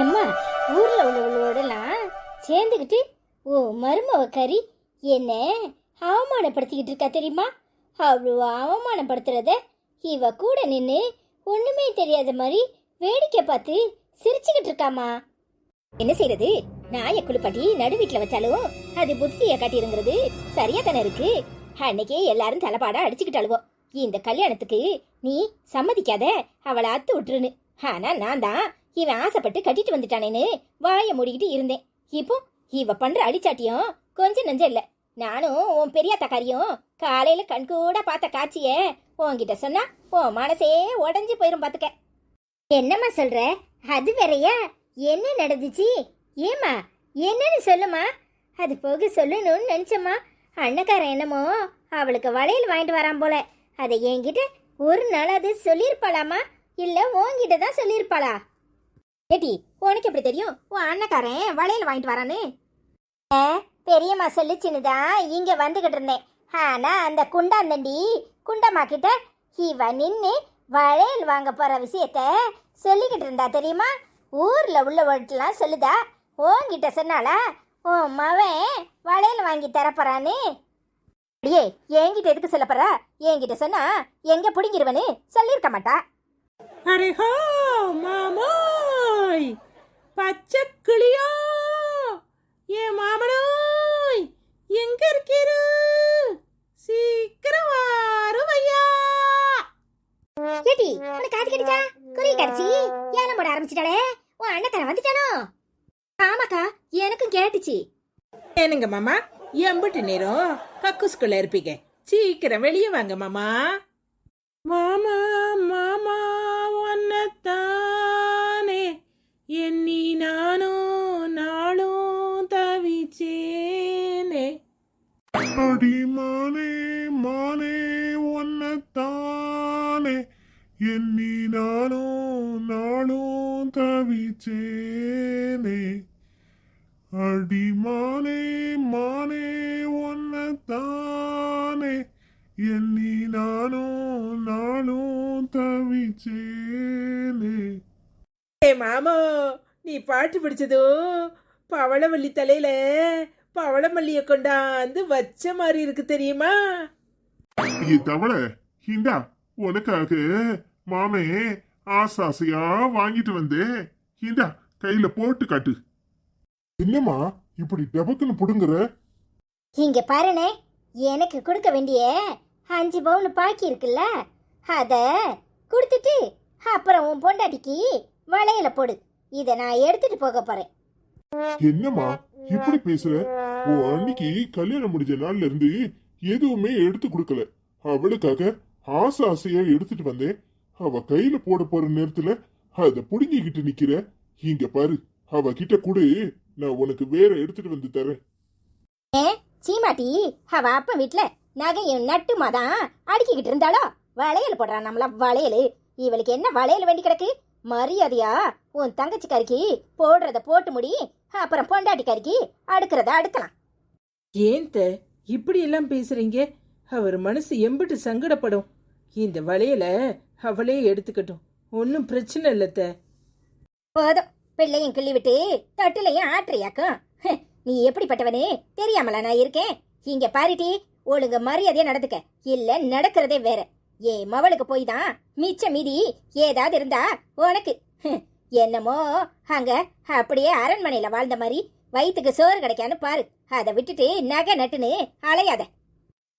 எம்மா, ஊர்ல உள்ளவங்களோடலாம் சேர்ந்துக்கிட்டு ஓ மருமவ கறி என்ன அவமானப்படுத்திக்கிட்டு இருக்கா தெரியுமா? அவ்வளோ அவமானப்படுத்துறத இவ கூட நின்று ஒண்ணுமே தெரியாத மாதிரி வேடிக்கை பார்த்து சிரிச்சுக்கிட்டு இருக்காமா. என்ன செய்யறது? நாய குளிப்பாட்டி நடு வீட்டுல வச்சாலும் அது புத்திய காட்டிருங்கிறது சரியா தானே இருக்கு. அன்னைக்கே எல்லாரும் தலைப்பாடா அடிச்சுக்கிட்டாளுவோம். இந்த கல்யாணத்துக்கு நீ சம்மதிக்காத, அவளை அத்து விட்டுருன்னு. ஆனா நான் தான் இவன் ஆசைப்பட்டு கட்டிட்டு வந்துட்டானேன்னு வாயை மூடிக்கிட்டு இருந்தேன். இப்போ இவ பண்ற அடிச்சாட்டியும் கொஞ்சம் நஞ்சம் இல்ல. நானும் உன் பெரிய தக்காரியும் காலையில கண்கூட பார்த்த காட்சிய உன்கிட்ட சொன்னா உன் மனசே உடஞ்சு போயிரும் பாத்துக்க. என்னம்மா சொல்ற? அது வேறையா? என்ன நடந்துச்சு? ஏமா என்னன்னு சொல்லுமா. அது போக சொல்லணும்னு நினைச்சம்மா. அண்ணக்காரன் என்னமோ அவளுக்கு வளையல் வாங்கிட்டு வரான் போல. அதை என்கிட்ட ஒரு நாள் அது சொல்லியிருப்பாளாமா, இல்ல உன்கிட்ட தான் சொல்லியிருப்பாளா? ஏட்டி, உனக்கு எப்படி தெரியும் உன் அண்ணக்காரன் வளையல் வாங்கிட்டு வரான்னு? பெரியம்மா சொல்லிச்சுன்னுதான் இங்க வந்துகிட்டு இருந்தேன். ஆனா அந்த குண்டாந்தண்டி குண்டம்மா கிட்ட இவ நின்று வளையல் வாங்க போற விஷயத்த சொல்லிக்கிட்டு இருந்தா தெரியுமா? ஊர்ல உள்ளவட்டெல்லாம் சொல்லுதா. உன்கிட்ட சொன்னாளா உன் மவன் வளையல் வாங்கி தரப்போறான்னு? அப்படியே என்கிட்ட எதுக்கு சொல்ல போறா? என்கிட்ட சொன்னா எங்க பிடிங்கிருவனு சொல்லியிருக்க மாட்டா. அரே ஹோ மாமோய், பச்சை கிளியோ, ஏன் மாமனோய் எங்க இருக்கீரு? சீக்கிரம் வாருவையா. ஏடி, உனக்கு காது கடிச்சா? குறி கடிச்சி ஏலம் போட ஆரம்பிச்சிட்டாளே. உன் அண்ணக்காரன் வந்துட்டானோ? ஆமாக்கா, எனக்கும் கேட்டுச்சு. ஏனுங்க மாமா, எம்பிட்டு நேரம் கக்கூஸ்குள்ள இருப்பீங்க? சீக்கிரம் வெளியே வாங்க மாமா. மாமா மாமா ஒன்னத்தானே எண்ணி நானும் நாளும் தவிச்சேனே. அடி மானே மானே ஒன்னத்தானே எண்ணி நானும் நாளும் தவிச்சேனே. அடி மானே மானே ஒன்னத்தானே எண்ணி நானும் நாளும் தவிச்சேனே. ஏ மாமோ, நீ பாட்டு பிடிச்சதும் பவளமல்லி தலையில பவளமல்லிய கொண்டாந்து வச்ச மாதிரி இருக்கு தெரியுமா? தவளை இந்தா உனக்காக மாமே ஆசாசையா வாங்கிட்டு வந்தேன். இந்தா கையில போட்டு காட்டு. என்னம்மா இப்படி டபக்குன்னு புடுங்குற? இங்க பாருனே, எனக்கு கொடுக்க வேண்டிய 5 பவுன் பாக்கி இருக்குல்ல, அத கொடுத்துட்டு அப்புறம் உன் பொண்டாட்டிக்கு வளையல போடு. இத நான் எடுத்துட்டு போக போறேன். என்னம்மா இப்படி பேசுற? உன் அன்னைக்கு கல்யாணம் முடிஞ்ச நாள்ல இருந்து எதுவுமே எடுத்து கொடுக்கல. அவளுக்காக ஆசையா எடுத்துட்டு வந்தேன். அவ கையில போட போற நேரத்துல அத புடுங்கிக்கிட்டு நிக்கிற. இங்க பாரு, அவ கிட்ட கொடு, நான் உனக்கு வேற எடுத்துட்டு வந்து தரேன். சீமாட்டி, அவ அப்ப வீட்டுல நகையும் நட்டுமாதான் அடுக்கிக்கிட்டு இருந்தாளோ. வளையல் போடுறான் நம்மள வளையல். இவளுக்கு என்ன வளையல் வேண்டி கிடக்கு? மரியாதையா உன் தங்கச்சிக்காரிக்கு போடுறத போட்டு முடி, அப்புறம் பொண்டாட்டிக்காரிக்கு அடுக்கிறத அடுக்கலாம். ஏன் இப்படி எல்லாம் பேசுறீங்க? அவர் மனசு எம்பிட்டு சங்கடப்படும். இந்த வளையல அவளே எடுத்துக்கட்டும், ஒன்னும் பிரச்சனை இல்லத்த. போதும், பிள்ளையும் கிள்ளி விட்டு தட்டுலையும் ஆற்றையாக்கும். நீ எப்படிப்பட்டவனே தெரியாமலா நான் இருக்கேன்? இங்க பாரிட்டி, ஒழுங்க மரியாதையா நடந்துக்க, இல்ல நடக்கிறதே வேற. ஏன் மவளுக்கு போய் தான் மிச்ச மீதி ஏதாவது இருந்தா உனக்கு என்னமோ அங்க அப்படியே அரண்மனையில வாழ்ந்த மாதிரி வயிற்றுக்கு சோறு கிடைக்கான்னு பாரு. அதை விட்டுட்டு நகை நட்டுன்னு அலையாத.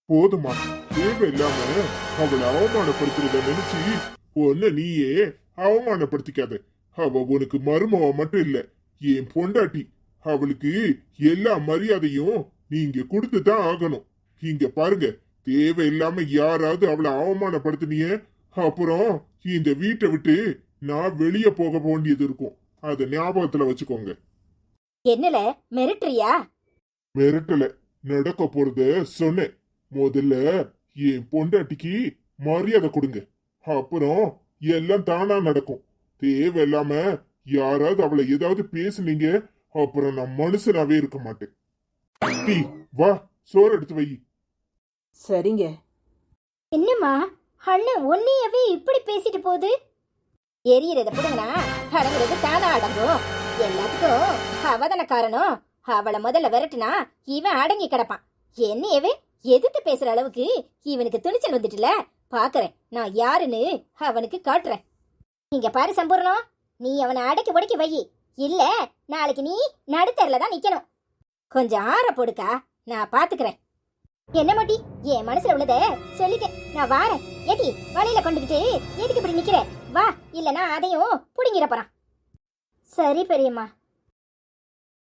போதுமா, தேவையில்லாம அவளை அவமானப்படுத்துறத நினைச்சு ஒன்ன நீயே அவமானப்படுத்திக்காத. அவ உனக்கு மருமவ மட்டும் இல்ல, என் பொண்டாட்டி. அவளுக்கு எல்லா மரியாதையும் நீங்க கொடுத்துதான் ஆகணும். இங்க பாருங்க, தேவையில்லாம யாராவது அவளை அவமானப்படுத்தினிய அப்புறம் இந்த வீட்டை விட்டு நான் வெளியே போக வேண்டியது இருக்கும். அத ஞாபகத்துல வச்சுக்கோங்க. என்னல மிரட்டுறியா? மிரட்டல, நடக்க போறத சொன்னேன். முதல்ல என் பொண்டாட்டிக்கு மரியாதை கொடுங்க, அப்புறம் எல்லாம் தானா நடக்கும். தேவையில்லாம யாராவது அவளை ஏதாவது பேசுனீங்க அப்புறம் நான் மனுஷனாவே இருக்க மாட்டேன். வா, சோறு எடுத்து வை. சரிங்க. என்னம்மா அண்ணன் ஒன்னையவே இப்படி பேசிட்டு போகுது? எரியறத புடுங்கனா அடங்குறது தானா அடங்கும். எல்லாத்துக்கும் அவதான காரணம். அவளை முதல்ல விரட்டுனா இவன் அடங்கி கிடப்பான். என்னையவே எதிர்த்து பேசுற அளவுக்கு இவனுக்கு துணிச்சல் வந்துட்டுல. பாக்குறேன் நான் யாருன்னு அவனுக்கு காட்டுறேன். இங்க பாரு சம்பூர்ணம், நீ அவனை அடக்கி ஒடுக்கி வை. இல்ல நாளைக்கு நீ நடுத்தரில் தான் நிக்கணும். கொஞ்சம் ஆற போடுக்கா, நான் பாத்துக்கிறேன். என்ன மாட்டி, என் மனசுல உள்ளத சொல்லிட்டேன். நான் வாரேன். ஏட்டி வழியில கொண்டுகிட்டு எதுக்கு இப்படி நிக்கிற? வா, இல்லனா அதையும் புடிங்கிற போறான். சரி பெரியம்மா.